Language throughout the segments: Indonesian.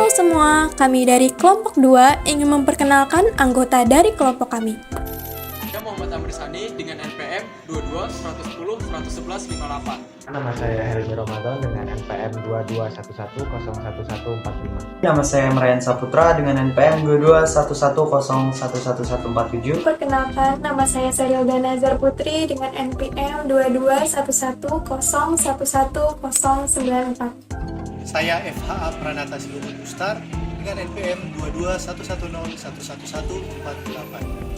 semua, kami dari kelompok 2 ingin memperkenalkan anggota dari kelompok kami. Saya Muhammad Amri Sani dengan NPM 22 110 111 58. Nama saya Helmi Ramadan dengan NPM 2211011145. Nama saya Merayan Saputra dengan NPM 2211011147. Perkenalkan, nama saya Sarilda Nazar Putri dengan NPM 2211111094. Saya FHA Pranata Silumut Ustar dengan NPM 2211011148.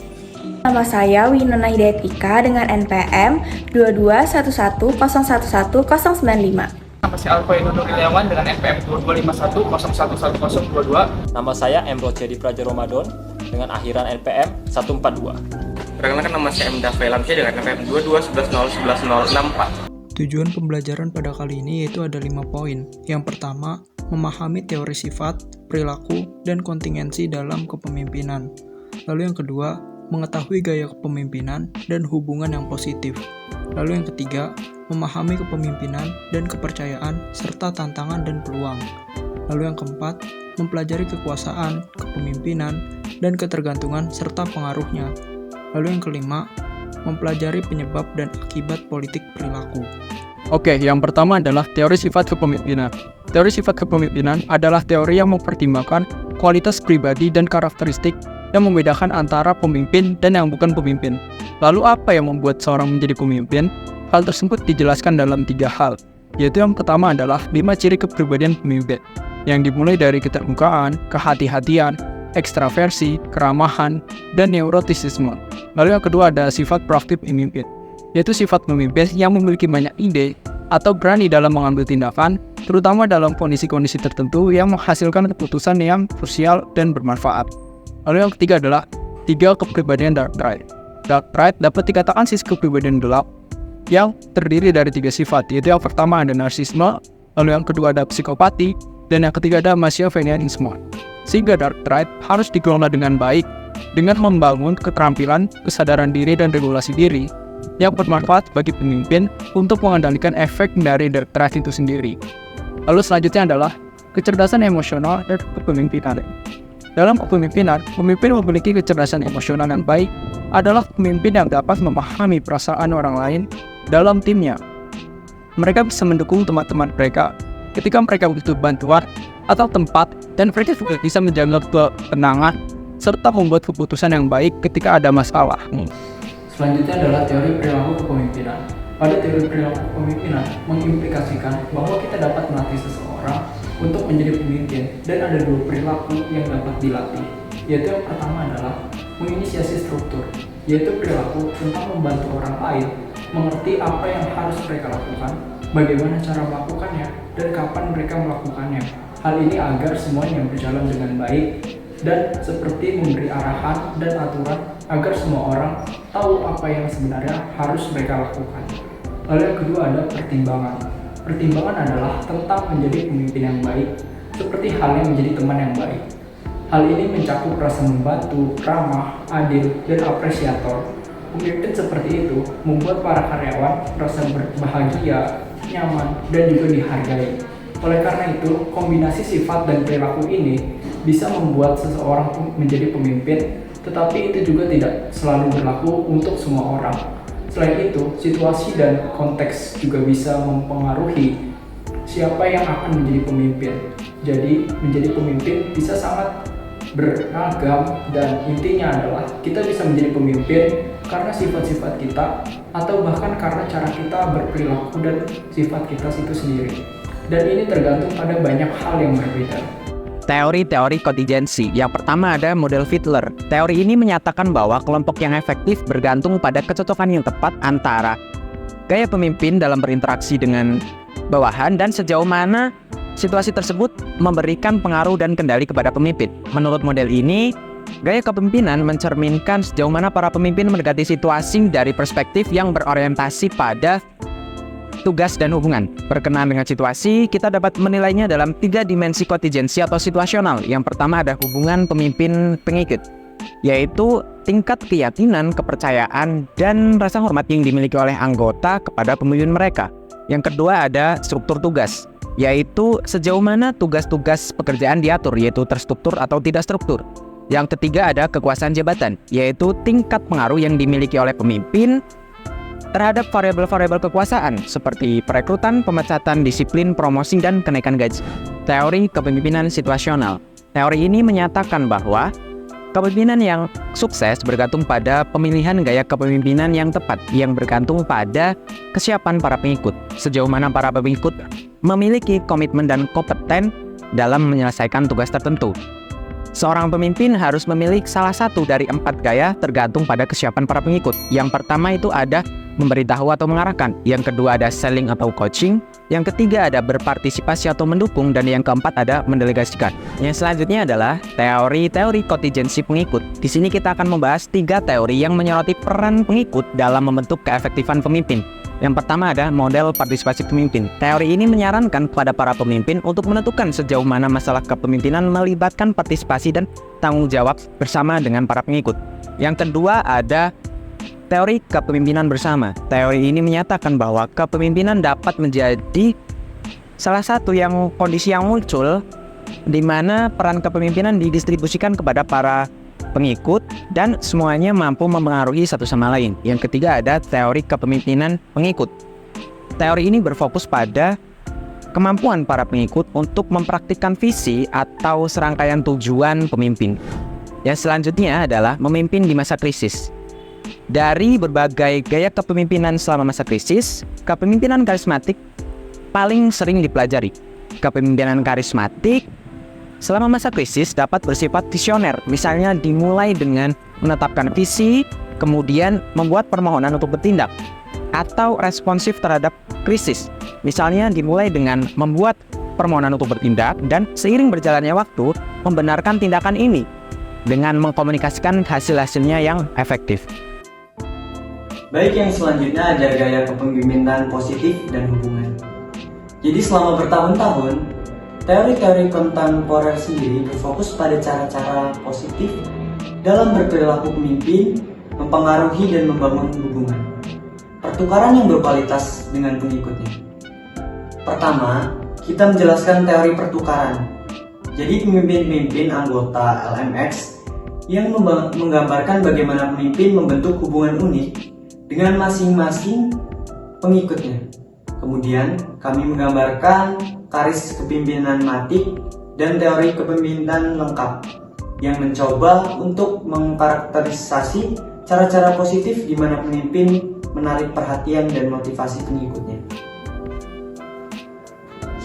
Nama saya Winona Hidayat Ika dengan NPM 2211011095. Nama saya Alfa Indono Iliawan dengan NPM 2251011022. Nama saya Emroce di Praja Ramadan dengan akhiran NPM 142. Perkenalkan, nama saya Mda Felamsyah dengan NPM 2211011064. Tujuan pembelajaran pada kali ini yaitu ada 5 poin. Yang pertama, memahami teori sifat, perilaku, dan kontingensi dalam kepemimpinan. Lalu yang kedua, mengetahui gaya kepemimpinan dan hubungan yang positif. Lalu yang ketiga, memahami kepemimpinan dan kepercayaan serta tantangan dan peluang. Lalu yang keempat, mempelajari kekuasaan, kepemimpinan, dan ketergantungan serta pengaruhnya. Lalu yang kelima, mempelajari penyebab dan akibat politik perilaku. Oke, yang pertama adalah teori sifat kepemimpinan. Teori sifat kepemimpinan adalah teori yang mempertimbangkan kualitas pribadi dan karakteristik yang membedakan antara pemimpin dan yang bukan pemimpin. Lalu apa yang membuat seorang menjadi pemimpin? Hal tersebut dijelaskan dalam 3 hal, yaitu yang pertama adalah 5 ciri kepribadian pemimpin, yang dimulai dari keterbukaan, kehati-hatian, ekstraversi, keramahan, dan neurotisisme. Lalu yang kedua ada sifat proaktif pemimpin, yaitu sifat pemimpin yang memiliki banyak ide atau berani dalam mengambil tindakan, terutama dalam kondisi-kondisi tertentu yang menghasilkan keputusan yang krusial dan bermanfaat. Lalu yang ketiga adalah 3 kepribadian dark trait. Dark trait dapat dikatakan sisi kepribadian gelap yang terdiri dari 3 sifat, yaitu yang pertama ada narsisme, lalu yang kedua ada psikopati, dan yang ketiga ada machiavellianisme. Sehingga dark trait harus dikelola dengan baik, dengan membangun keterampilan, kesadaran diri, dan regulasi diri yang bermanfaat bagi pemimpin untuk mengendalikan efek dari dark trait itu sendiri. Lalu selanjutnya adalah kecerdasan emosional dan kepemimpinan. Dalam kepemimpinan, pemimpin memiliki kecerdasan emosional yang baik adalah pemimpin yang dapat memahami perasaan orang lain dalam timnya. Mereka bisa mendukung teman-teman mereka ketika mereka butuh bantuan atau tempat, dan mereka juga bisa menjaga ketenangan serta membuat keputusan yang baik ketika ada masalah. Selanjutnya adalah teori perilaku kepemimpinan. Pada teori perilaku kepemimpinan mengimplikasikan bahwa kita dapat melatih seseorang untuk menjadi pemimpin, dan ada 2 perilaku yang dapat dilatih, yaitu yang pertama adalah menginisiasi struktur, yaitu perilaku tentang membantu orang lain mengerti apa yang harus mereka lakukan, bagaimana cara melakukannya, dan kapan mereka melakukannya. Hal ini agar semuanya berjalan dengan baik dan seperti memberi arahan dan aturan agar semua orang tahu apa yang sebenarnya harus mereka lakukan. Lalu yang kedua ada pertimbangan. Pertimbangan adalah tentang menjadi pemimpin yang baik, seperti halnya menjadi teman yang baik. Hal ini mencakup rasa membantu, ramah, adil, dan apresiator. Pemimpin seperti itu membuat para karyawan merasa berbahagia, nyaman, dan juga dihargai. Oleh karena itu, kombinasi sifat dan perilaku ini bisa membuat seseorang menjadi pemimpin, tetapi itu juga tidak selalu berlaku untuk semua orang. Selain itu, situasi dan konteks juga bisa mempengaruhi siapa yang akan menjadi pemimpin. Jadi, menjadi pemimpin bisa sangat beragam, dan intinya adalah kita bisa menjadi pemimpin karena sifat-sifat kita atau bahkan karena cara kita berperilaku dan sifat kita itu sendiri. Dan ini tergantung pada banyak hal yang berbeda. Teori-teori kontingensi. Yang pertama ada model Fiedler. Teori ini menyatakan bahwa kelompok yang efektif bergantung pada kecocokan yang tepat antara gaya pemimpin dalam berinteraksi dengan bawahan dan sejauh mana situasi tersebut memberikan pengaruh dan kendali kepada pemimpin. Menurut model ini, gaya kepemimpinan mencerminkan sejauh mana para pemimpin mendekati situasi dari perspektif yang berorientasi pada tugas dan hubungan. Berkenaan dengan situasi, kita dapat menilainya dalam 3 dimensi kontingensi atau situasional. Yang pertama ada hubungan pemimpin-pengikut, yaitu tingkat keyakinan, kepercayaan, dan rasa hormat yang dimiliki oleh anggota kepada pemimpin mereka. Yang kedua ada struktur tugas, yaitu sejauh mana tugas-tugas pekerjaan diatur, yaitu terstruktur atau tidak struktur. Yang ketiga ada kekuasaan jabatan, yaitu tingkat pengaruh yang dimiliki oleh pemimpin terhadap variabel-variabel kekuasaan seperti perekrutan, pemecatan, disiplin, promosi, dan kenaikan gaji. Teori kepemimpinan situasional. Teori ini menyatakan bahwa kepemimpinan yang sukses bergantung pada pemilihan gaya kepemimpinan yang tepat, yang bergantung pada kesiapan para pengikut. Sejauh mana para pengikut memiliki komitmen dan kompeten dalam menyelesaikan tugas tertentu. Seorang pemimpin harus memiliki salah satu dari 4 gaya tergantung pada kesiapan para pengikut. Yang pertama itu ada memberitahu atau mengarahkan. Yang kedua ada selling atau coaching. Yang ketiga ada berpartisipasi atau mendukung. Dan yang keempat ada mendelegasikan. Yang selanjutnya adalah teori-teori kontingensi pengikut. Di sini kita akan membahas 3 teori yang menyoroti peran pengikut dalam membentuk keefektifan pemimpin. Yang pertama ada model partisipasi pemimpin. Teori ini menyarankan kepada para pemimpin untuk menentukan sejauh mana masalah kepemimpinan melibatkan partisipasi dan tanggung jawab bersama dengan para pengikut. Yang kedua ada teori kepemimpinan bersama. Teori ini menyatakan bahwa kepemimpinan dapat menjadi salah satu kondisi yang muncul di mana peran kepemimpinan didistribusikan kepada para pengikut dan semuanya mampu mempengaruhi satu sama lain. Yang ketiga ada teori kepemimpinan pengikut. Teori ini berfokus pada kemampuan para pengikut untuk mempraktikkan visi atau serangkaian tujuan pemimpin. Yang selanjutnya adalah memimpin di masa krisis. Dari berbagai gaya kepemimpinan selama masa krisis, kepemimpinan karismatik paling sering dipelajari. Kepemimpinan karismatik selama masa krisis dapat bersifat visioner, misalnya dimulai dengan menetapkan visi, kemudian membuat permohonan untuk bertindak, atau responsif terhadap krisis, misalnya dimulai dengan membuat permohonan untuk bertindak dan seiring berjalannya waktu membenarkan tindakan ini dengan mengkomunikasikan hasil-hasilnya yang efektif. Baik, yang selanjutnya ada gaya kepemimpinan positif dan hubungan. Jadi selama bertahun-tahun, teori-teori kontemporer sendiri berfokus pada cara-cara positif dalam berperilaku pemimpin, mempengaruhi dan membangun hubungan pertukaran yang berkualitas dengan pengikutnya. Pertama, kita menjelaskan teori pertukaran. Jadi pemimpin-pemimpin anggota LMX yang menggambarkan bagaimana pemimpin membentuk hubungan unik dengan masing-masing pengikutnya. Kemudian, kami menggambarkan karis kepemimpinan matik dan teori kepemimpinan lengkap yang mencoba untuk mengkarakterisasi cara-cara positif di mana pemimpin menarik perhatian dan motivasi pengikutnya.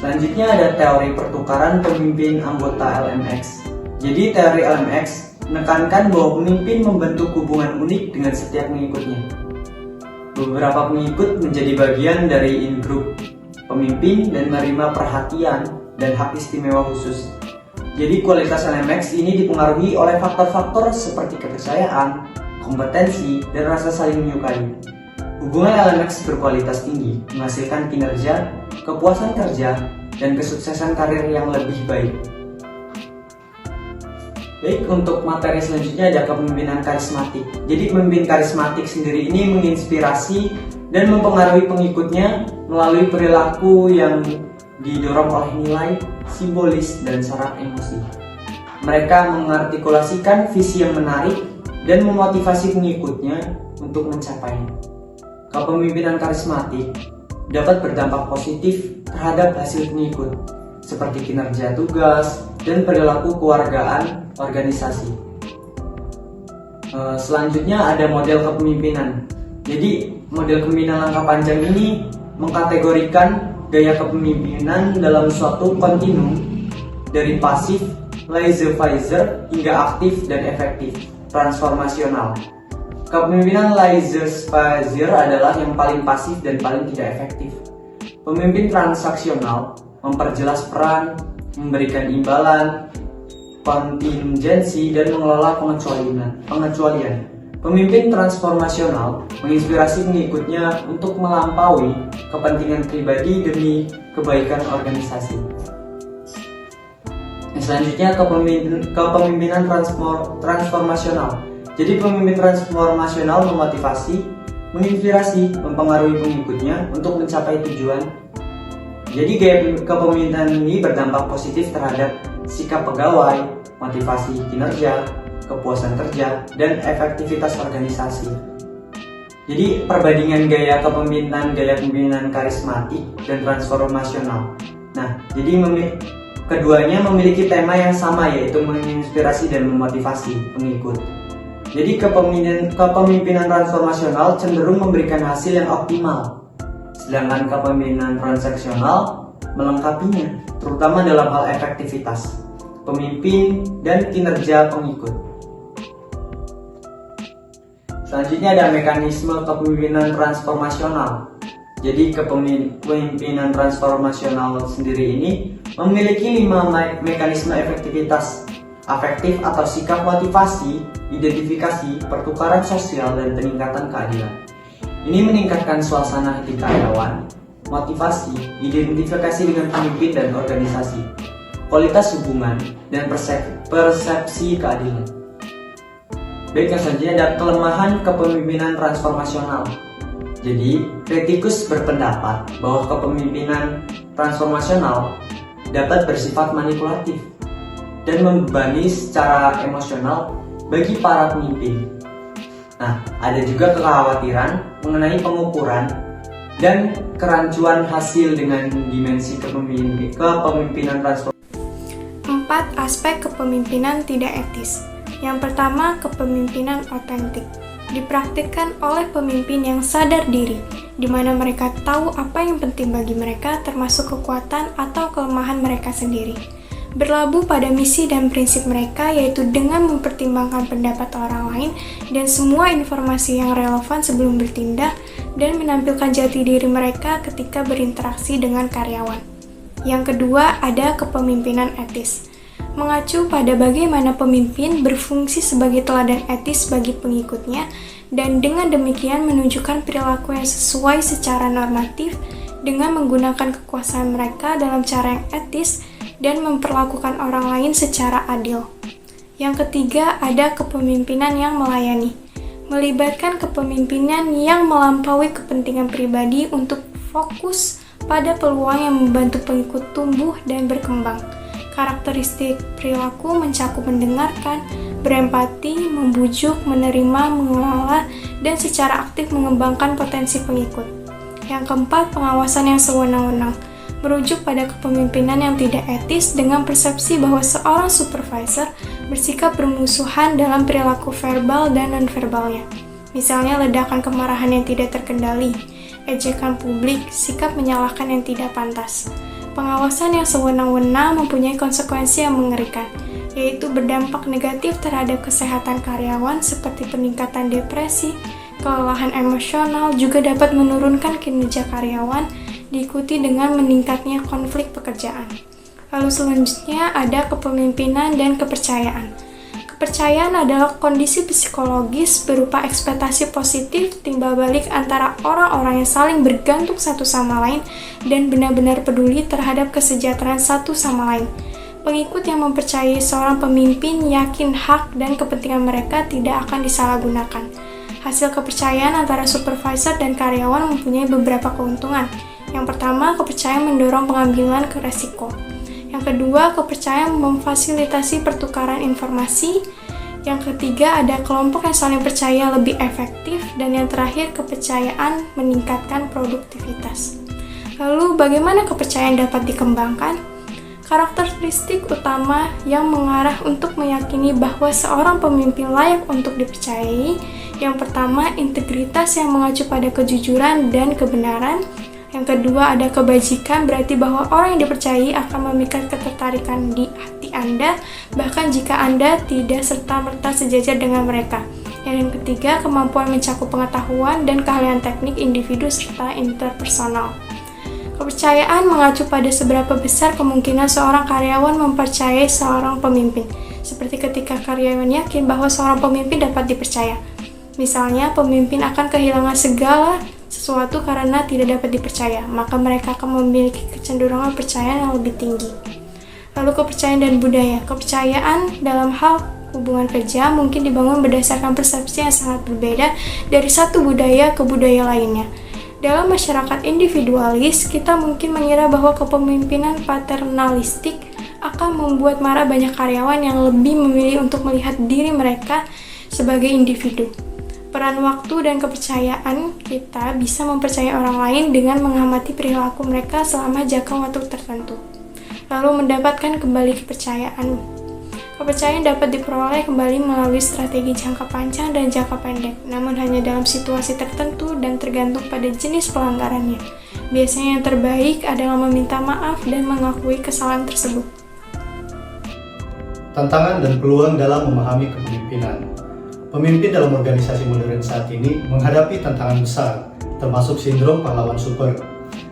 Selanjutnya ada teori pertukaran pemimpin anggota LMX. Jadi teori LMX menekankan bahwa pemimpin membentuk hubungan unik dengan setiap pengikutnya. Beberapa pengikut menjadi bagian dari in-group pemimpin dan menerima perhatian dan hak istimewa khusus. Jadi kualitas LMX ini dipengaruhi oleh faktor-faktor seperti kepercayaan, kompetensi, dan rasa saling menyukai. Hubungan LMX berkualitas tinggi, menghasilkan kinerja, kepuasan kerja, dan kesuksesan karir yang lebih baik. Baik, untuk materi selanjutnya ada kepemimpinan karismatik. Jadi pemimpin karismatik sendiri ini menginspirasi dan mempengaruhi pengikutnya melalui perilaku yang didorong oleh nilai, simbolis, dan syarat emosi. Mereka mengartikulasikan visi yang menarik dan memotivasi pengikutnya untuk mencapainya. Kepemimpinan karismatik dapat berdampak positif terhadap hasil pengikut, seperti kinerja tugas dan perilaku kewargaan organisasi. Selanjutnya ada model kepemimpinan. Jadi model kepemimpinan langkah panjang ini mengkategorikan gaya kepemimpinan dalam suatu kontinum dari pasif, laissez-faire hingga aktif dan efektif, transformasional. Kepemimpinan laissez-faire adalah yang paling pasif dan paling tidak efektif. Pemimpin transaksional memperjelas peran, memberikan imbalan, kontingensi, dan mengelola pengecualian. Pemimpin transformasional menginspirasi pengikutnya untuk melampaui kepentingan pribadi demi kebaikan organisasi. Selanjutnya kepemimpinan transformasional. Jadi pemimpin transformasional memotivasi, menginspirasi, mempengaruhi pengikutnya untuk mencapai tujuan Jadi gaya kepemimpinan ini berdampak positif terhadap sikap pegawai, motivasi kinerja, kepuasan kerja, dan efektivitas organisasi. Jadi perbandingan gaya kepemimpinan karismatik dan transformasional. Nah, jadi keduanya memiliki tema yang sama, yaitu menginspirasi dan memotivasi pengikut. Jadi kepemimpinan transformasional cenderung memberikan hasil yang optimal, sedangkan kepemimpinan transaksional melengkapinya, terutama dalam hal efektivitas pemimpin dan kinerja pengikut. Selanjutnya ada mekanisme kepemimpinan transformasional. Jadi kepemimpinan transformasional sendiri ini memiliki 5 mekanisme efektivitas: afektif atau sikap motivasi, identifikasi, pertukaran sosial, dan peningkatan keadilan. Ini meningkatkan suasana hati karyawan, motivasi, identifikasi dengan pemimpin dan organisasi, kualitas hubungan, dan persepsi keadilan. Baik, yang selanjutnya ada kelemahan kepemimpinan transformasional. Jadi, kritikus berpendapat bahwa kepemimpinan transformasional dapat bersifat manipulatif dan membebani secara emosional bagi para pemimpin. Nah, ada juga kekhawatiran mengenai pengukuran dan kerancuan hasil dengan dimensi kepemimpinan transformasional. 4 aspek kepemimpinan tidak etis. Yang pertama, kepemimpinan otentik. Dipraktikkan oleh pemimpin yang sadar diri, di mana mereka tahu apa yang penting bagi mereka, termasuk kekuatan atau kelemahan mereka sendiri. Berlabuh pada misi dan prinsip mereka, yaitu dengan mempertimbangkan pendapat orang lain dan semua informasi yang relevan sebelum bertindak, dan menampilkan jati diri mereka ketika berinteraksi dengan karyawan. Yang kedua, ada kepemimpinan etis. Mengacu pada bagaimana pemimpin berfungsi sebagai teladan etis bagi pengikutnya, dan dengan demikian menunjukkan perilaku yang sesuai secara normatif dengan menggunakan kekuasaan mereka dalam cara yang etis dan memperlakukan orang lain secara adil. Yang ketiga, ada kepemimpinan yang melayani. Melibatkan kepemimpinan yang melampaui kepentingan pribadi untuk fokus pada peluang yang membantu pengikut tumbuh dan berkembang. Karakteristik perilaku mencakup mendengarkan, berempati, membujuk, menerima, mengelola, dan secara aktif mengembangkan potensi pengikut. Yang keempat, pengawasan yang sewenang-wenang. Merujuk pada kepemimpinan yang tidak etis dengan persepsi bahwa seorang supervisor bersikap bermusuhan dalam perilaku verbal dan non-verbalnya. Misalnya ledakan kemarahan yang tidak terkendali, ejekan publik, sikap menyalahkan yang tidak pantas. Pengawasan yang sewenang-wenang mempunyai konsekuensi yang mengerikan, yaitu berdampak negatif terhadap kesehatan karyawan seperti peningkatan depresi, kelelahan emosional, juga dapat menurunkan kinerja karyawan, diikuti dengan meningkatnya konflik pekerjaan. Lalu selanjutnya ada kepemimpinan dan kepercayaan. Kepercayaan adalah kondisi psikologis berupa ekspektasi positif timbal balik antara orang-orang yang saling bergantung satu sama lain dan benar-benar peduli terhadap kesejahteraan satu sama lain. Pengikut yang mempercayai seorang pemimpin yakin hak dan kepentingan mereka tidak akan disalahgunakan. Hasil kepercayaan antara supervisor dan karyawan mempunyai beberapa keuntungan. Yang pertama, kepercayaan mendorong pengambilan resiko. Yang kedua, kepercayaan memfasilitasi pertukaran informasi. Yang ketiga, ada kelompok yang saling percaya lebih efektif. Dan yang terakhir, kepercayaan meningkatkan produktivitas. Lalu, bagaimana kepercayaan dapat dikembangkan? Karakteristik utama yang mengarah untuk meyakini bahwa seorang pemimpin layak untuk dipercayai. Yang pertama, integritas yang mengacu pada kejujuran dan kebenaran. Yang kedua, ada kebajikan, berarti bahwa orang yang dipercayai akan memikat ketertarikan di hati Anda, bahkan jika Anda tidak serta-merta sejajar dengan mereka. Yang ketiga, kemampuan mencakup pengetahuan dan keahlian teknik individu serta interpersonal. Kepercayaan mengacu pada seberapa besar kemungkinan seorang karyawan mempercayai seorang pemimpin, seperti ketika karyawan yakin bahwa seorang pemimpin dapat dipercaya. Misalnya, pemimpin akan kehilangan segala sesuatu karena tidak dapat dipercaya, maka mereka akan memiliki kecenderungan percaya yang lebih tinggi. Lalu kepercayaan dan budaya. Kepercayaan dalam hal hubungan kerja mungkin dibangun berdasarkan persepsi yang sangat berbeda dari satu budaya ke budaya lainnya. Dalam masyarakat individualis, kita mungkin mengira bahwa kepemimpinan paternalistik akan membuat marah banyak karyawan yang lebih memilih untuk melihat diri mereka sebagai individu. Peran waktu dan kepercayaan kita bisa mempercayai orang lain dengan mengamati perilaku mereka selama jangka waktu tertentu, lalu mendapatkan kembali kepercayaan. Kepercayaan dapat diperoleh kembali melalui strategi jangka panjang dan jangka pendek, namun hanya dalam situasi tertentu dan tergantung pada jenis pelanggarannya. Biasanya yang terbaik adalah meminta maaf dan mengakui kesalahan tersebut. Tantangan dan peluang dalam memahami kepemimpinan. Pemimpin dalam organisasi modern saat ini menghadapi tantangan besar, termasuk sindrom pahlawan super,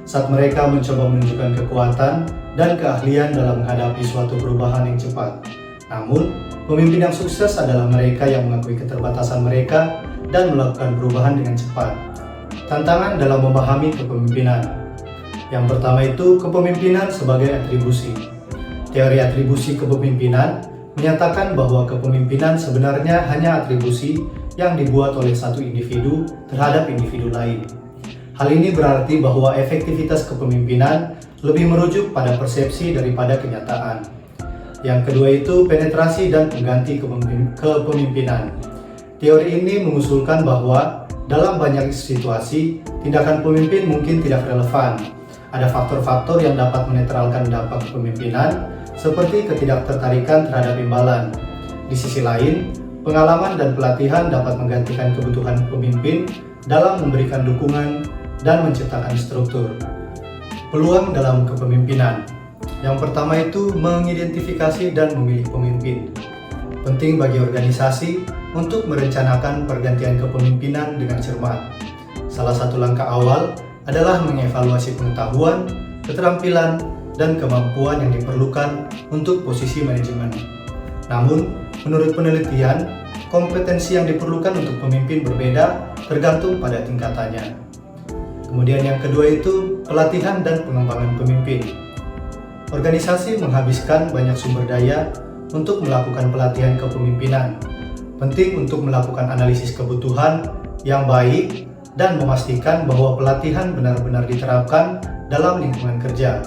saat mereka mencoba menunjukkan kekuatan dan keahlian dalam menghadapi suatu perubahan yang cepat. Namun, pemimpin yang sukses adalah mereka yang mengakui keterbatasan mereka dan melakukan perubahan dengan cepat. Tantangan dalam memahami kepemimpinan. Yang pertama itu kepemimpinan sebagai atribusi. Teori atribusi kepemimpinan menyatakan bahwa kepemimpinan sebenarnya hanya atribusi yang dibuat oleh satu individu terhadap individu lain. Hal ini berarti bahwa efektivitas kepemimpinan lebih merujuk pada persepsi daripada kenyataan. Yang kedua itu penetrasi dan pengganti kepemimpinan. Teori ini mengusulkan bahwa dalam banyak situasi, tindakan pemimpin mungkin tidak relevan. Ada faktor-faktor yang dapat menetralkan dampak kepemimpinan, seperti ketidaktertarikan terhadap imbalan. Di sisi lain, pengalaman dan pelatihan dapat menggantikan kebutuhan pemimpin dalam memberikan dukungan dan menciptakan struktur. Peluang dalam kepemimpinan. Yang pertama itu mengidentifikasi dan memilih pemimpin. Penting bagi organisasi untuk merencanakan pergantian kepemimpinan dengan cermat. Salah satu langkah awal adalah mengevaluasi pengetahuan, keterampilan, dan kemampuan yang diperlukan untuk posisi manajemen. Namun, menurut penelitian, kompetensi yang diperlukan untuk pemimpin berbeda tergantung pada tingkatannya. Kemudian yang kedua itu pelatihan dan pengembangan pemimpin. Organisasi menghabiskan banyak sumber daya untuk melakukan pelatihan kepemimpinan. Penting untuk melakukan analisis kebutuhan yang baik dan memastikan bahwa pelatihan benar-benar diterapkan dalam lingkungan kerja.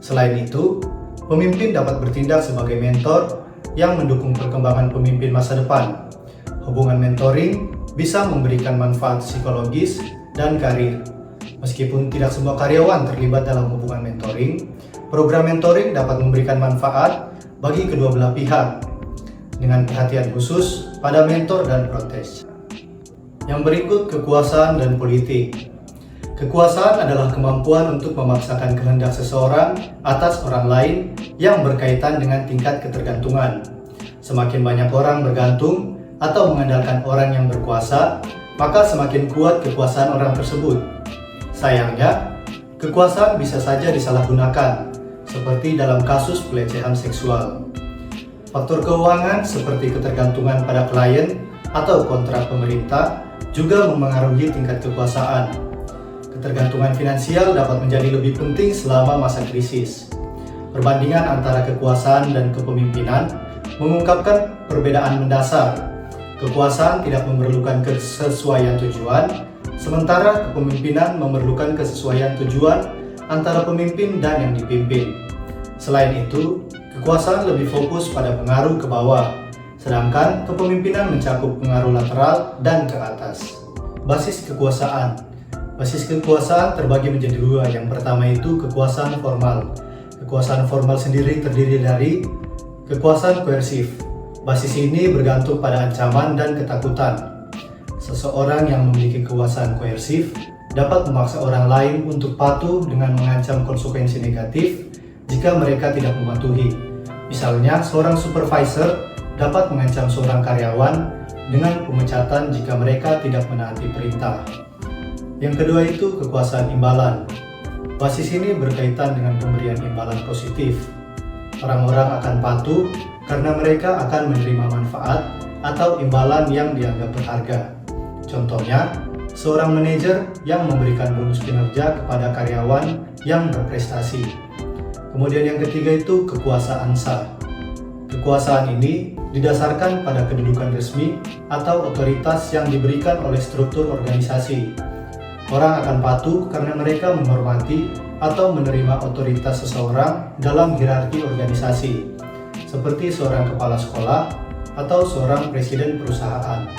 Selain itu, pemimpin dapat bertindak sebagai mentor yang mendukung perkembangan pemimpin masa depan. Hubungan mentoring bisa memberikan manfaat psikologis dan karir. Meskipun tidak semua karyawan terlibat dalam hubungan mentoring, program mentoring dapat memberikan manfaat bagi kedua belah pihak dengan perhatian khusus pada mentor dan protes. Yang berikut, kekuasaan dan politik. Kekuasaan adalah kemampuan untuk memaksakan kehendak seseorang atas orang lain yang berkaitan dengan tingkat ketergantungan. Semakin banyak orang bergantung atau mengandalkan orang yang berkuasa, maka semakin kuat kekuasaan orang tersebut. Sayangnya, kekuasaan bisa saja disalahgunakan, seperti dalam kasus pelecehan seksual. Faktor keuangan seperti ketergantungan pada klien atau kontrak pemerintah juga memengaruhi tingkat kekuasaan. Ketergantungan finansial dapat menjadi lebih penting selama masa krisis. Perbandingan antara kekuasaan dan kepemimpinan mengungkapkan perbedaan mendasar. Kekuasaan tidak memerlukan kesesuaian tujuan, sementara kepemimpinan memerlukan kesesuaian tujuan antara pemimpin dan yang dipimpin. Selain itu, kekuasaan lebih fokus pada pengaruh ke bawah, sedangkan kepemimpinan mencakup pengaruh lateral dan ke atas. Basis kekuasaan. Basis kekuasaan terbagi menjadi dua. Yang pertama itu kekuasaan formal. Kekuasaan formal sendiri terdiri dari kekuasaan koersif. Basis ini bergantung pada ancaman dan ketakutan. Seseorang yang memiliki kekuasaan koersif dapat memaksa orang lain untuk patuh dengan mengancam konsekuensi negatif jika mereka tidak mematuhi. Misalnya, seorang supervisor dapat mengancam seorang karyawan dengan pemecatan jika mereka tidak menaati perintah. Yang kedua itu kekuasaan imbalan. Basis ini berkaitan dengan pemberian imbalan positif. Orang-orang akan patuh karena mereka akan menerima manfaat atau imbalan yang dianggap berharga. Contohnya, seorang manajer yang memberikan bonus kinerja kepada karyawan yang berprestasi. Kemudian yang ketiga itu kekuasaan sah. Kekuasaan ini didasarkan pada kedudukan resmi atau otoritas yang diberikan oleh struktur organisasi. Orang akan patuh karena mereka menghormati atau menerima otoritas seseorang dalam hierarki organisasi, seperti seorang kepala sekolah atau seorang presiden perusahaan.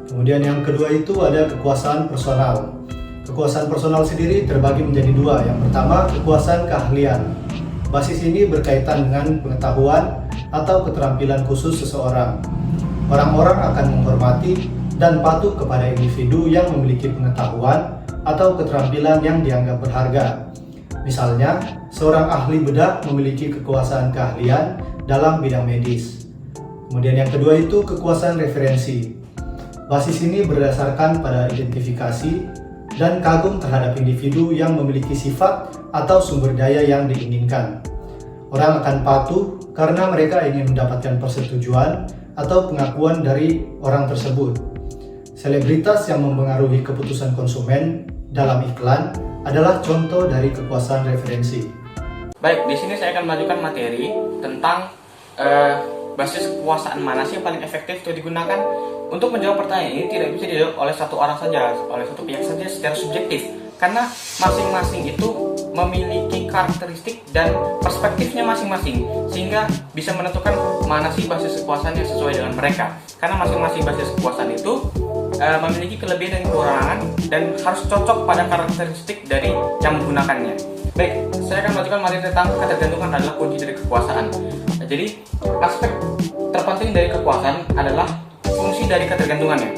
Kemudian yang kedua itu ada kekuasaan personal. Kekuasaan personal sendiri terbagi menjadi dua. Yang pertama, kekuasaan keahlian. Basis ini berkaitan dengan pengetahuan atau keterampilan khusus seseorang. Orang-orang akan menghormati dan patuh kepada individu yang memiliki pengetahuan atau keterampilan yang dianggap berharga. Misalnya, seorang ahli bedah memiliki kekuasaan keahlian dalam bidang medis. Kemudian yang kedua itu kekuasaan referensi. Basis ini berdasarkan pada identifikasi dan kagum terhadap individu yang memiliki sifat atau sumber daya yang diinginkan. Orang akan patuh karena mereka ingin mendapatkan persetujuan atau pengakuan dari orang tersebut. Selebritas yang mempengaruhi keputusan konsumen dalam iklan adalah contoh dari kekuasaan referensi. Baik, di sini saya akan melanjutkan materi tentang basis kekuasaan mana sih yang paling efektif untuk digunakan. Untuk menjawab pertanyaan ini tidak bisa dijawab oleh satu orang saja, oleh satu pihak saja secara subjektif, karena masing-masing itu memiliki karakteristik dan perspektifnya masing-masing, sehingga bisa menentukan mana sih basis kekuasaan yang sesuai dengan mereka. Karena masing-masing basis kekuasaan itu memiliki kelebihan dan kekurangan dan harus cocok pada karakteristik dari yang menggunakannya. Baik, saya akan melanjutkan materi tentang ketergantungan adalah kunci dari kekuasaan. Jadi, aspek terpenting dari kekuasaan adalah fungsi dari ketergantungannya.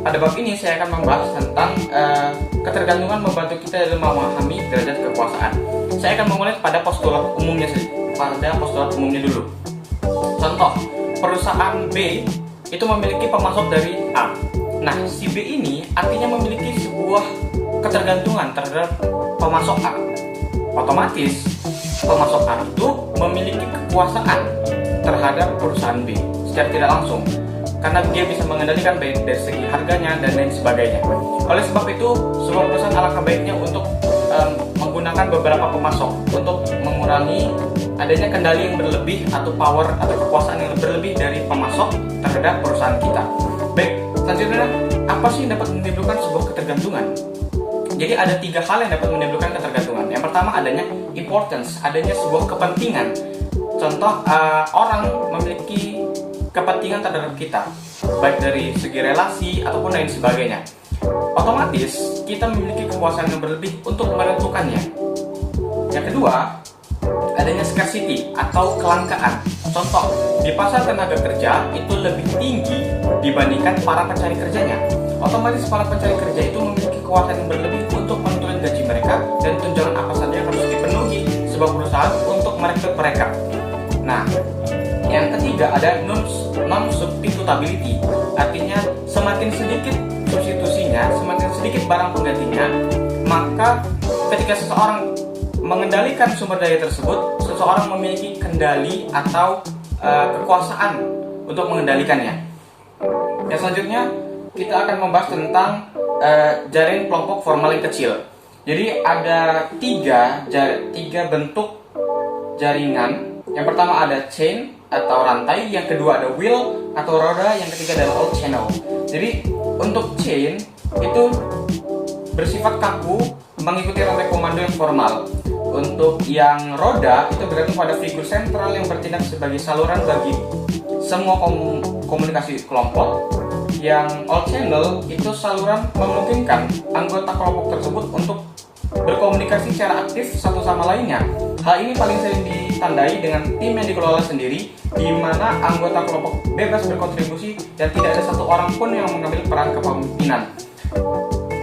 Pada bab ini saya akan membahas tentang ketergantungan membantu kita dalam memahami derajat kekuasaan. Saya akan memulai pada postulat umumnya dulu. Contoh, perusahaan B itu memiliki pemasok dari A. Nah, si B ini artinya memiliki sebuah ketergantungan terhadap pemasok A. Otomatis, pemasok A itu memiliki kekuasaan terhadap perusahaan B secara tidak langsung, karena dia bisa mengendalikan baik dari segi harganya dan lain sebagainya. Oleh sebab itu, sebuah perusahaan alangkah baiknya untuk menggunakan beberapa pemasok untuk mengurangi adanya kendali yang berlebih atau power atau kekuasaan yang berlebih dari pemasok terhadap perusahaan kita. Baik, selanjutnya apa sih yang dapat menimbulkan sebuah ketergantungan? Jadi ada 3 hal yang dapat menimbulkan ketergantungan. Yang pertama adanya importance, adanya sebuah kepentingan. Contoh, orang memiliki kepentingan terhadap kita, baik dari segi relasi ataupun lain sebagainya. Otomatis kita memiliki kekuasaan yang berlebih untuk menentukannya. Yang kedua, adanya scarcity atau kelangkaan. Contoh, di pasar tenaga kerja itu lebih tinggi dibandingkan para pencari kerjanya. Otomatis para pencari kerja itu memiliki kekuasaan yang berlebih untuk menentukan gaji mereka dan tunjangan apa saja yang harus dipenuhi sebuah perusahaan untuk merekrut mereka. Nah, yang ketiga ada non-substitutability, artinya semakin sedikit substitusinya, semakin sedikit barang penggantinya, maka ketika seseorang mengendalikan sumber daya tersebut, seseorang memiliki kendali atau kekuasaan untuk mengendalikannya. Yang selanjutnya kita akan membahas tentang jaring kelompok formal yang kecil. Jadi ada tiga bentuk jaringan. Yang pertama ada chain atau rantai, yang kedua ada wheel atau roda, yang ketiga adalah old channel. Jadi untuk chain itu bersifat kaku, mengikuti rantai komando yang formal. Untuk yang roda itu bergantung pada figur sentral yang bertindak sebagai saluran bagi semua komunikasi kelompok. Yang old channel itu saluran memungkinkan anggota kelompok tersebut untuk berkomunikasi secara aktif satu sama lainnya. Hal ini paling sering ditandai dengan tim yang dikelola sendiri, di mana anggota kelompok bebas berkontribusi dan tidak ada satu orang pun yang mengambil peran kepemimpinan.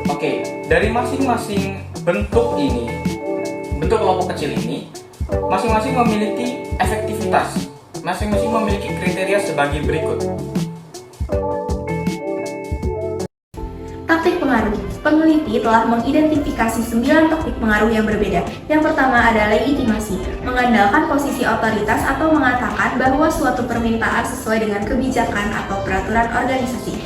Oke, dari masing-masing bentuk ini, bentuk kelompok kecil ini, masing-masing memiliki efektivitas, masing-masing memiliki kriteria sebagai berikut. Taktik pengaruh. Peneliti telah mengidentifikasi 9 taktik pengaruh yang berbeda. Yang pertama ada legitimasi, mengandalkan posisi otoritas atau mengatakan bahwa suatu permintaan sesuai dengan kebijakan atau peraturan organisasi.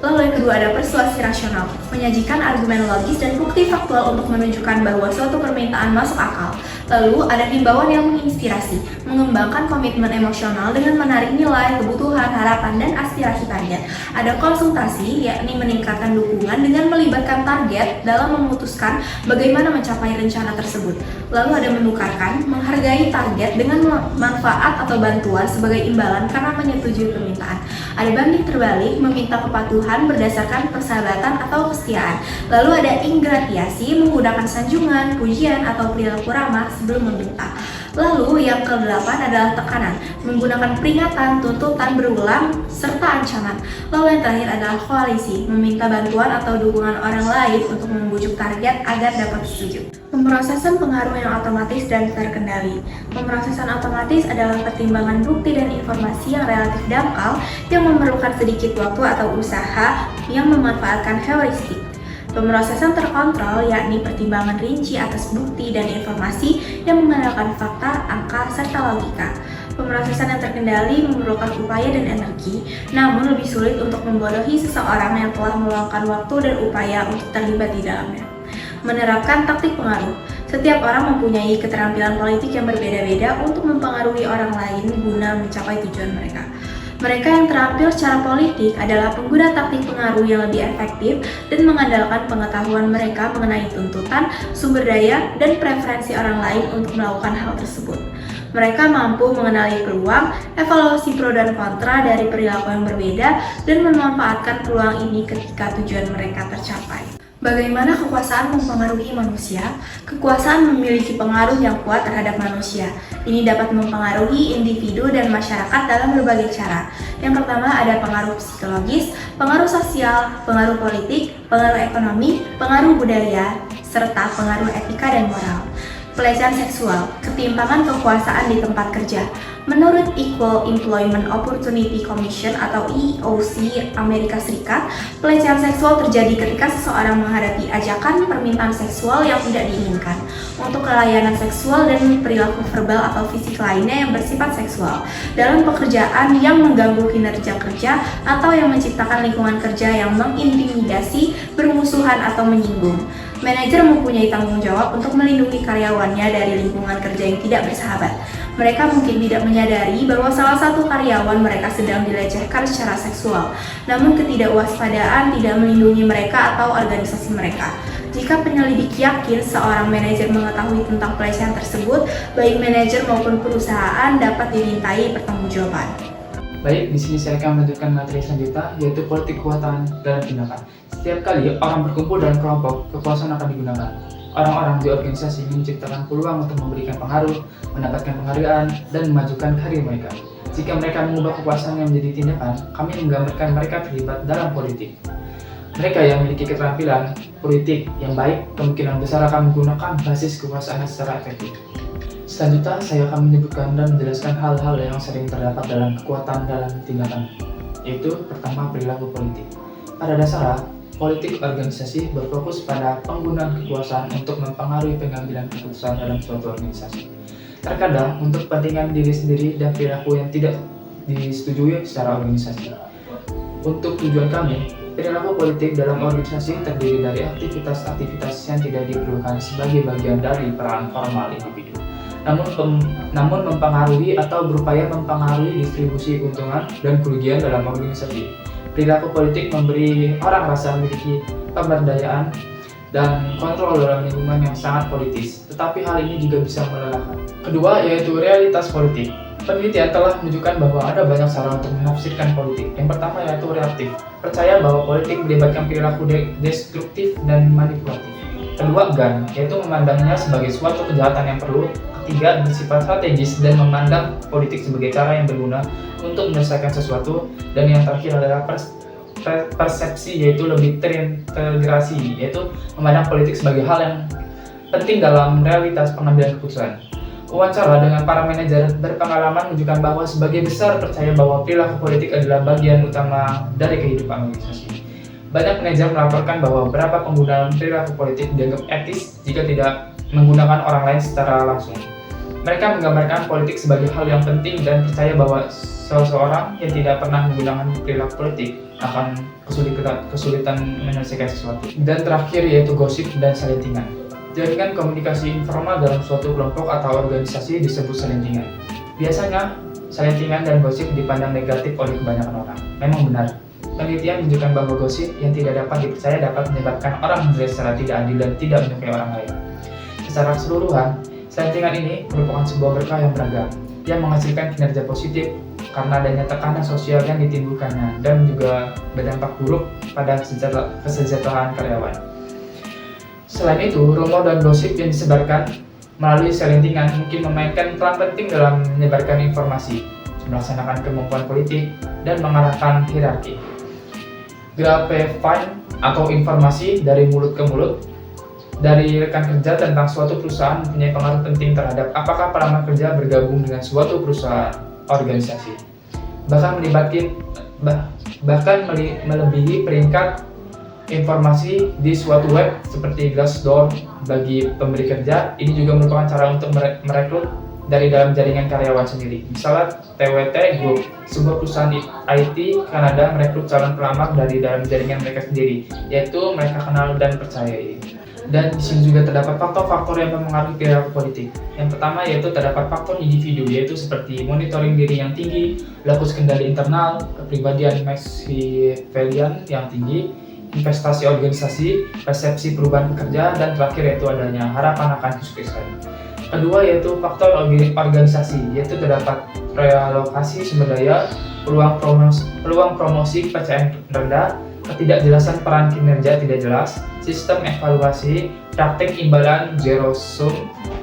Lalu yang kedua ada persuasi rasional, menyajikan argumen logis dan bukti faktual untuk menunjukkan bahwa suatu permintaan masuk akal. Lalu ada himbauan yang menginspirasi, mengembangkan komitmen emosional dengan menarik nilai, kebutuhan, harapan, dan aspirasi target. Ada konsultasi, yakni meningkatkan dukungan dengan melibatkan target dalam memutuskan bagaimana mencapai rencana tersebut. Lalu ada menukarkan, menghargai target dengan manfaat atau bantuan sebagai imbalan karena menyetujui permintaan. Ada banding terbalik, meminta kepatuhan berdasarkan persahabatan atau kesetiaan. Lalu ada ingratiasi, menggunakan sanjungan, pujian, atau perilaku ramah sebelum meminta. Lalu yang ke-8 adalah tekanan, menggunakan peringatan, tuntutan berulang, serta ancaman. Lalu yang terakhir adalah koalisi, meminta bantuan atau dukungan orang lain untuk membujuk target agar dapat setuju. Pemrosesan pengaruh yang otomatis dan terkendali. Pemrosesan otomatis adalah pertimbangan bukti dan informasi yang relatif dangkal yang memerlukan sedikit waktu atau usaha yang memanfaatkan heuristik. Pemrosesan terkontrol yakni pertimbangan rinci atas bukti dan informasi yang mengandalkan fakta, angka, serta logika. Pemrosesan yang terkendali memerlukan upaya dan energi, namun lebih sulit untuk membodohi seseorang yang telah meluangkan waktu dan upaya untuk terlibat di dalamnya. Menerapkan taktik pengaruh. Setiap orang mempunyai keterampilan politik yang berbeda-beda untuk mempengaruhi orang lain guna mencapai tujuan mereka. Mereka yang terampil secara politik adalah pengguna taktik pengaruh yang lebih efektif dan mengandalkan pengetahuan mereka mengenai tuntutan, sumber daya, dan preferensi orang lain untuk melakukan hal tersebut. Mereka mampu mengenali peluang, evaluasi pro dan kontra dari perilaku yang berbeda, dan memanfaatkan peluang ini ketika tujuan mereka tercapai. Bagaimana kekuasaan mempengaruhi manusia? Kekuasaan memiliki pengaruh yang kuat terhadap manusia. Ini dapat mempengaruhi individu dan masyarakat dalam berbagai cara. Yang pertama ada pengaruh psikologis, pengaruh sosial, pengaruh politik, pengaruh ekonomi, pengaruh budaya, serta pengaruh etika dan moral. Pelecehan seksual, ketimpangan kekuasaan di tempat kerja. Menurut Equal Employment Opportunity Commission atau EOC Amerika Serikat, pelecehan seksual terjadi ketika seseorang menghadapi ajakan permintaan seksual yang tidak diinginkan untuk kelayanan seksual dan perilaku verbal atau fisik lainnya yang bersifat seksual dalam pekerjaan yang mengganggu kinerja kerja atau yang menciptakan lingkungan kerja yang mengintimidasi, bermusuhan atau menyinggung. Manajer mempunyai tanggung jawab untuk melindungi karyawannya dari lingkungan kerja yang tidak bersahabat. Mereka mungkin tidak menyadari bahwa salah satu karyawan mereka sedang dilecehkan secara seksual, namun ketidakwaspadaan tidak melindungi mereka atau organisasi mereka. Jika penyelidik yakin seorang manajer mengetahui tentang pelecehan tersebut, baik manajer maupun perusahaan dapat dimintai pertanggungjawaban. Baik, di sini saya akan melanjutkan materi selanjutnya, yaitu politik kekuatan dalam tindakan. Setiap kali orang berkumpul dalam kelompok, kekuasaan akan digunakan. Orang-orang di organisasi ini menciptakan peluang untuk memberikan pengaruh, mendapatkan penghargaan, dan memajukan karir mereka. Jika mereka mengubah kekuasaan yang menjadi tindakan, kami menggambarkan mereka terlibat dalam politik. Mereka yang memiliki keterampilan politik yang baik kemungkinan besar akan menggunakan basis kekuasaan secara efektif. Selanjutnya, saya akan menyebutkan dan menjelaskan hal-hal yang sering terdapat dalam kekuatan dalam tindakan, yaitu pertama perilaku politik. Pada dasarnya, politik organisasi berfokus pada penggunaan kekuasaan untuk mempengaruhi pengambilan keputusan dalam suatu organisasi. Terkadang untuk kepentingan diri sendiri dan perilaku yang tidak disetujui secara organisasi. Untuk tujuan kami, perilaku politik dalam organisasi terdiri dari aktivitas-aktivitas yang tidak diperlukan sebagai bagian dari peran formal individu, namun mempengaruhi atau berupaya mempengaruhi distribusi keuntungan dan kerugian dalam organisasi. Perilaku politik memberi orang rasa memiliki pemberdayaan dan kontrol dalam lingkungan yang sangat politis, tetapi hal ini juga bisa melelahkan. Kedua, yaitu realitas politik. Penelitian telah menunjukkan bahwa ada banyak cara untuk menafsirkan politik. Yang pertama yaitu reaktif, percaya bahwa politik melibatkan perilaku destruktif dan manipulatif. Kedua, GAN, yaitu memandangnya sebagai suatu kejahatan yang perlu. Ketiga, bersifat strategis dan memandang politik sebagai cara yang berguna untuk menyelesaikan sesuatu. Dan yang terakhir adalah persepsi, yaitu lebih terintegrasi, yaitu memandang politik sebagai hal yang penting dalam realitas pengambilan keputusan. Wawancara dengan para manajer berpengalaman menunjukkan bahwa sebagian besar percaya bahwa perilaku politik adalah bagian utama dari kehidupan organisasi. Banyak manajer melaporkan bahwa beberapa penggunaan perilaku politik dianggap etis jika tidak menggunakan orang lain secara langsung. Mereka menggambarkan politik sebagai hal yang penting dan percaya bahwa seseorang yang tidak pernah menggunakan perilaku politik akan kesulitan menyelesaikan sesuatu. Dan terakhir yaitu gosip dan selentingan. Jaringan komunikasi informal dalam suatu kelompok atau organisasi disebut selentingan. Biasanya, selentingan dan gosip dipandang negatif oleh kebanyakan orang. Memang benar. Penelitian menunjukkan bahwa gosip yang tidak dapat dipercaya dapat menyebabkan orang menilai secara tidak adil dan tidak menyukai orang lain. Secara keseluruhan, selentingan ini merupakan sebuah berkah yang beragam, yang menghasilkan kinerja positif karena adanya tekanan sosial yang ditimbulkannya dan juga berdampak buruk pada kesejahteraan karyawan. Selain itu, rumor dan gosip yang disebarkan melalui selentingan mungkin memainkan peran penting dalam menyebarkan informasi, melaksanakan kemampuan politik, dan mengarahkan hierarki. Grapevine atau informasi dari mulut ke mulut dari rekan kerja tentang suatu perusahaan mempunyai pengaruh penting terhadap apakah pelamar kerja bergabung dengan suatu perusahaan organisasi. Bahkan melebihi peringkat informasi di suatu web seperti Glassdoor bagi pemberi kerja. Ini juga merupakan cara untuk merekrut dari dalam jaringan karyawan sendiri. Misalnya TWT Group, sebuah perusahaan IT Kanada merekrut calon pelamar dari dalam jaringan mereka sendiri, yaitu mereka kenal dan percayai. Dan di sini juga terdapat faktor-faktor yang mempengaruhi perilaku politik. Yang pertama yaitu terdapat faktor individu, yaitu seperti monitoring diri yang tinggi, lokus kendali internal, kepribadian Machiavellian yang tinggi, investasi organisasi, persepsi perubahan pekerja, dan terakhir yaitu adanya harapan akan kesuksesan. Kedua yaitu faktor organisasi, yaitu terdapat realokasi sumber daya, peluang promosi kepercayaan rendah, ketidakjelasan peran kinerja tidak jelas, sistem evaluasi, praktek imbalan zero sum,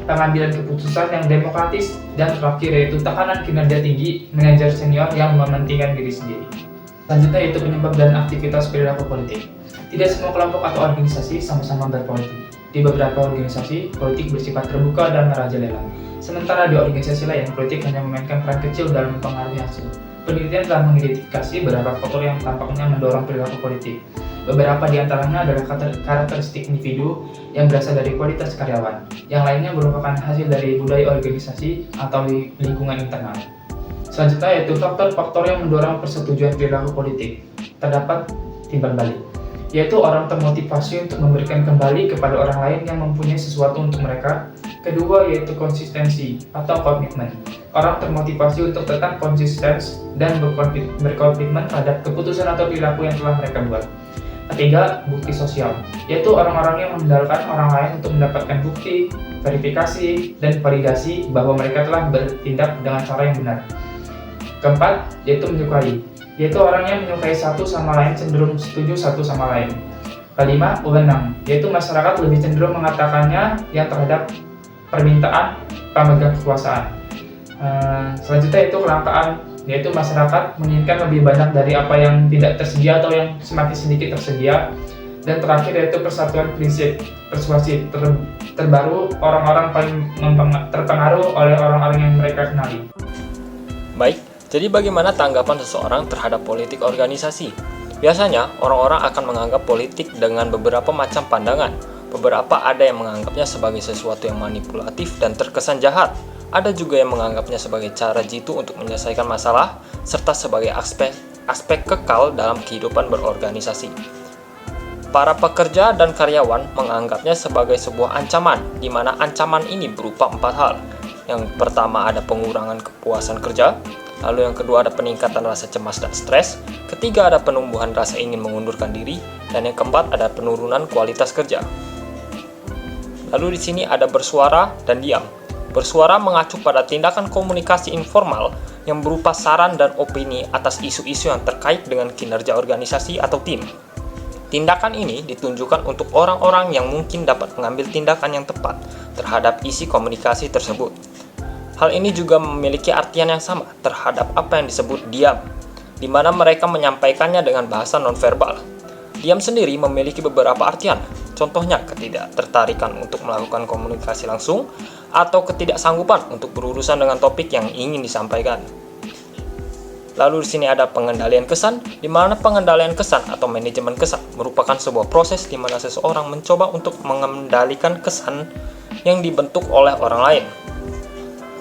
pengambilan keputusan yang demokratis, dan terakhir yaitu tekanan kinerja tinggi, manajer senior yang mementingkan diri sendiri. Selanjutnya yaitu penyebab dan aktivitas perilaku politik. Tidak semua kelompok atau organisasi sama-sama berpolitik. Di beberapa organisasi, politik bersifat terbuka dan merajalela. Sementara di organisasi lain, politik hanya memainkan peran kecil dalam mempengaruhi hasil. Penelitian telah mengidentifikasi beberapa faktor yang tampaknya mendorong perilaku politik. Beberapa di antaranya adalah karakteristik individu yang berasal dari kualitas karyawan. Yang lainnya merupakan hasil dari budaya organisasi atau lingkungan internal. Selanjutnya yaitu faktor-faktor yang mendorong persetujuan perilaku politik. Terdapat timbal balik, yaitu orang termotivasi untuk memberikan kembali kepada orang lain yang mempunyai sesuatu untuk mereka. Kedua yaitu konsistensi atau komitmen. Orang termotivasi untuk tetap konsisten dan berkomitmen terhadap keputusan atau perilaku yang telah mereka buat. Ketiga, bukti sosial, yaitu orang-orang yang mengandalkan orang lain untuk mendapatkan bukti, verifikasi, dan validasi bahwa mereka telah bertindak dengan cara yang benar. Keempat, yaitu menyukai, yaitu orang yang menyukai satu sama lain cenderung setuju satu sama lain. Kelima, wewenang, yaitu masyarakat lebih cenderung mengatakannya yang terhadap permintaan pemegang kekuasaan. Selanjutnya itu kelangkaan, yaitu masyarakat menginginkan lebih banyak dari apa yang tidak tersedia atau yang semakin sedikit tersedia. Dan terakhir yaitu persatuan prinsip persuasif, terbaru orang-orang paling terpengaruh oleh orang-orang yang mereka kenali. Baik, jadi bagaimana tanggapan seseorang terhadap politik organisasi? Biasanya, orang-orang akan menganggap politik dengan beberapa macam pandangan. Beberapa ada yang menganggapnya sebagai sesuatu yang manipulatif dan terkesan jahat. Ada juga yang menganggapnya sebagai cara jitu untuk menyelesaikan masalah, serta sebagai aspek kekal dalam kehidupan berorganisasi. Para pekerja dan karyawan menganggapnya sebagai sebuah ancaman, di mana ancaman ini berupa 4 hal. Yang pertama ada pengurangan kepuasan kerja, lalu yang kedua ada peningkatan rasa cemas dan stres, ketiga ada penumbuhan rasa ingin mengundurkan diri, dan yang keempat ada penurunan kualitas kerja. Lalu di sini ada bersuara dan diam. Bersuara mengacu pada tindakan komunikasi informal yang berupa saran dan opini atas isu-isu yang terkait dengan kinerja organisasi atau tim. Tindakan ini ditunjukkan untuk orang-orang yang mungkin dapat mengambil tindakan yang tepat terhadap isi komunikasi tersebut. Hal ini juga memiliki artian yang sama terhadap apa yang disebut diam, di mana mereka menyampaikannya dengan bahasa nonverbal. Diam sendiri memiliki beberapa artian, contohnya ketidaktertarikan untuk melakukan komunikasi langsung, atau ketidaksanggupan untuk berurusan dengan topik yang ingin disampaikan. Lalu di sini ada pengendalian kesan, di mana pengendalian kesan atau manajemen kesan merupakan sebuah proses di mana seseorang mencoba untuk mengendalikan kesan yang dibentuk oleh orang lain.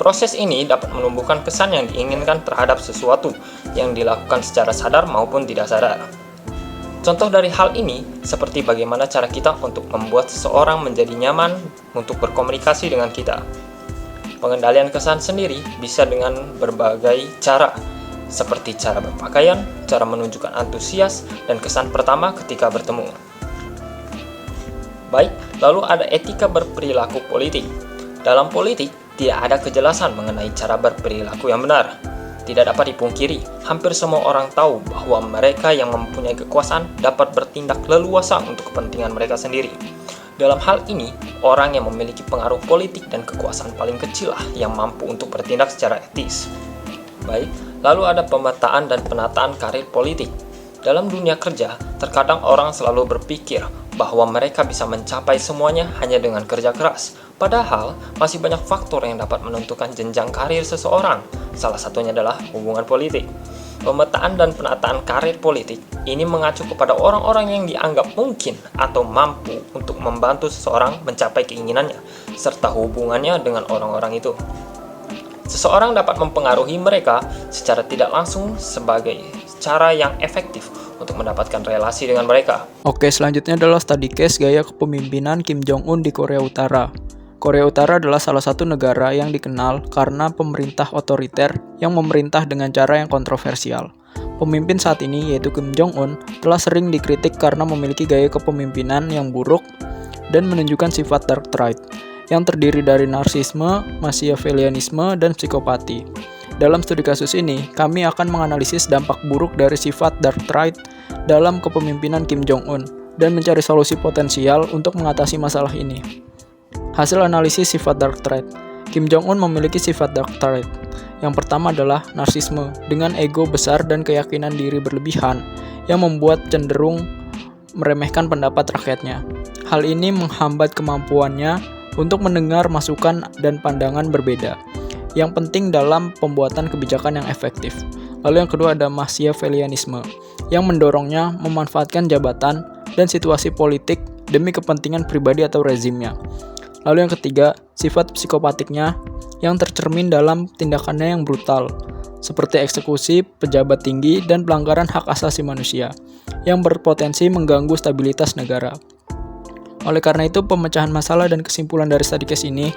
Proses ini dapat menumbuhkan kesan yang diinginkan terhadap sesuatu yang dilakukan secara sadar maupun tidak sadar. Contoh dari hal ini seperti bagaimana cara kita untuk membuat seseorang menjadi nyaman untuk berkomunikasi dengan kita. Pengendalian kesan sendiri bisa dengan berbagai cara, seperti cara berpakaian, cara menunjukkan antusias, dan kesan pertama ketika bertemu. Baik, lalu ada etika berperilaku politik. Dalam politik, tidak ada kejelasan mengenai cara berperilaku yang benar. Tidak dapat dipungkiri, hampir semua orang tahu bahwa mereka yang mempunyai kekuasaan dapat bertindak leluasa untuk kepentingan mereka sendiri. Dalam hal ini, orang yang memiliki pengaruh politik dan kekuasaan paling kecil lah yang mampu untuk bertindak secara etis. Baik, lalu ada pemetaan dan penataan karir politik. Dalam dunia kerja, terkadang orang selalu berpikir bahwa mereka bisa mencapai semuanya hanya dengan kerja keras. Padahal, masih banyak faktor yang dapat menentukan jenjang karir seseorang. Salah satunya adalah hubungan politik. Pemetaan dan penataan karir politik ini mengacu kepada orang-orang yang dianggap mungkin atau mampu untuk membantu seseorang mencapai keinginannya, serta hubungannya dengan orang-orang itu. Seseorang dapat mempengaruhi mereka secara tidak langsung sebagai cara yang efektif untuk mendapatkan relasi dengan mereka. Oke, selanjutnya adalah study case gaya kepemimpinan Kim Jong-un di Korea Utara. Korea Utara adalah salah satu negara yang dikenal karena pemerintah otoriter yang memerintah dengan cara yang kontroversial. Pemimpin saat ini, yaitu Kim Jong-un, telah sering dikritik karena memiliki gaya kepemimpinan yang buruk dan menunjukkan sifat dark trait, yang terdiri dari narsisme, machiavellianisme, dan psikopati. Dalam studi kasus ini, kami akan menganalisis dampak buruk dari sifat dark trait dalam kepemimpinan Kim Jong-un dan mencari solusi potensial untuk mengatasi masalah ini. Hasil analisis sifat dark trait. Kim Jong-un memiliki sifat dark trait. Yang pertama adalah narsisme dengan ego besar dan keyakinan diri berlebihan yang membuat cenderung meremehkan pendapat rakyatnya. Hal ini menghambat kemampuannya untuk mendengar masukan dan pandangan berbeda yang penting dalam pembuatan kebijakan yang efektif. Lalu yang kedua ada machiavellianisme yang mendorongnya memanfaatkan jabatan dan situasi politik demi kepentingan pribadi atau rezimnya. Lalu yang ketiga, sifat psikopatiknya yang tercermin dalam tindakannya yang brutal, seperti eksekusi pejabat tinggi dan pelanggaran hak asasi manusia, yang berpotensi mengganggu stabilitas negara. Oleh karena itu, pemecahan masalah dan kesimpulan dari study case ini,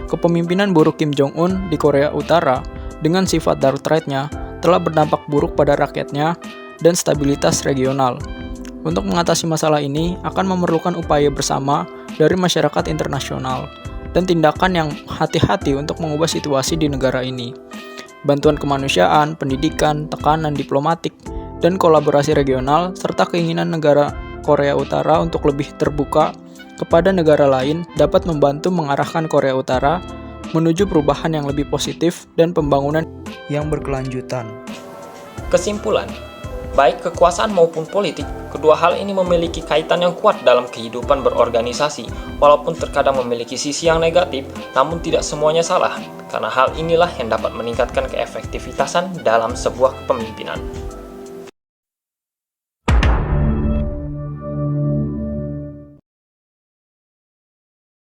kepemimpinan buruk Kim Jong-un di Korea Utara dengan sifat dark trait-nya telah berdampak buruk pada rakyatnya dan stabilitas regional. Untuk mengatasi masalah ini akan memerlukan upaya bersama dari masyarakat internasional dan tindakan yang hati-hati untuk mengubah situasi di negara ini. Bantuan kemanusiaan, pendidikan, tekanan diplomatik, dan kolaborasi regional serta keinginan negara Korea Utara untuk lebih terbuka kepada negara lain dapat membantu mengarahkan Korea Utara menuju perubahan yang lebih positif dan pembangunan yang berkelanjutan. Kesimpulan, baik kekuasaan maupun politik, kedua hal ini memiliki kaitan yang kuat dalam kehidupan berorganisasi. Walaupun terkadang memiliki sisi yang negatif, namun tidak semuanya salah, karena hal inilah yang dapat meningkatkan keefektivitasan dalam sebuah kepemimpinan.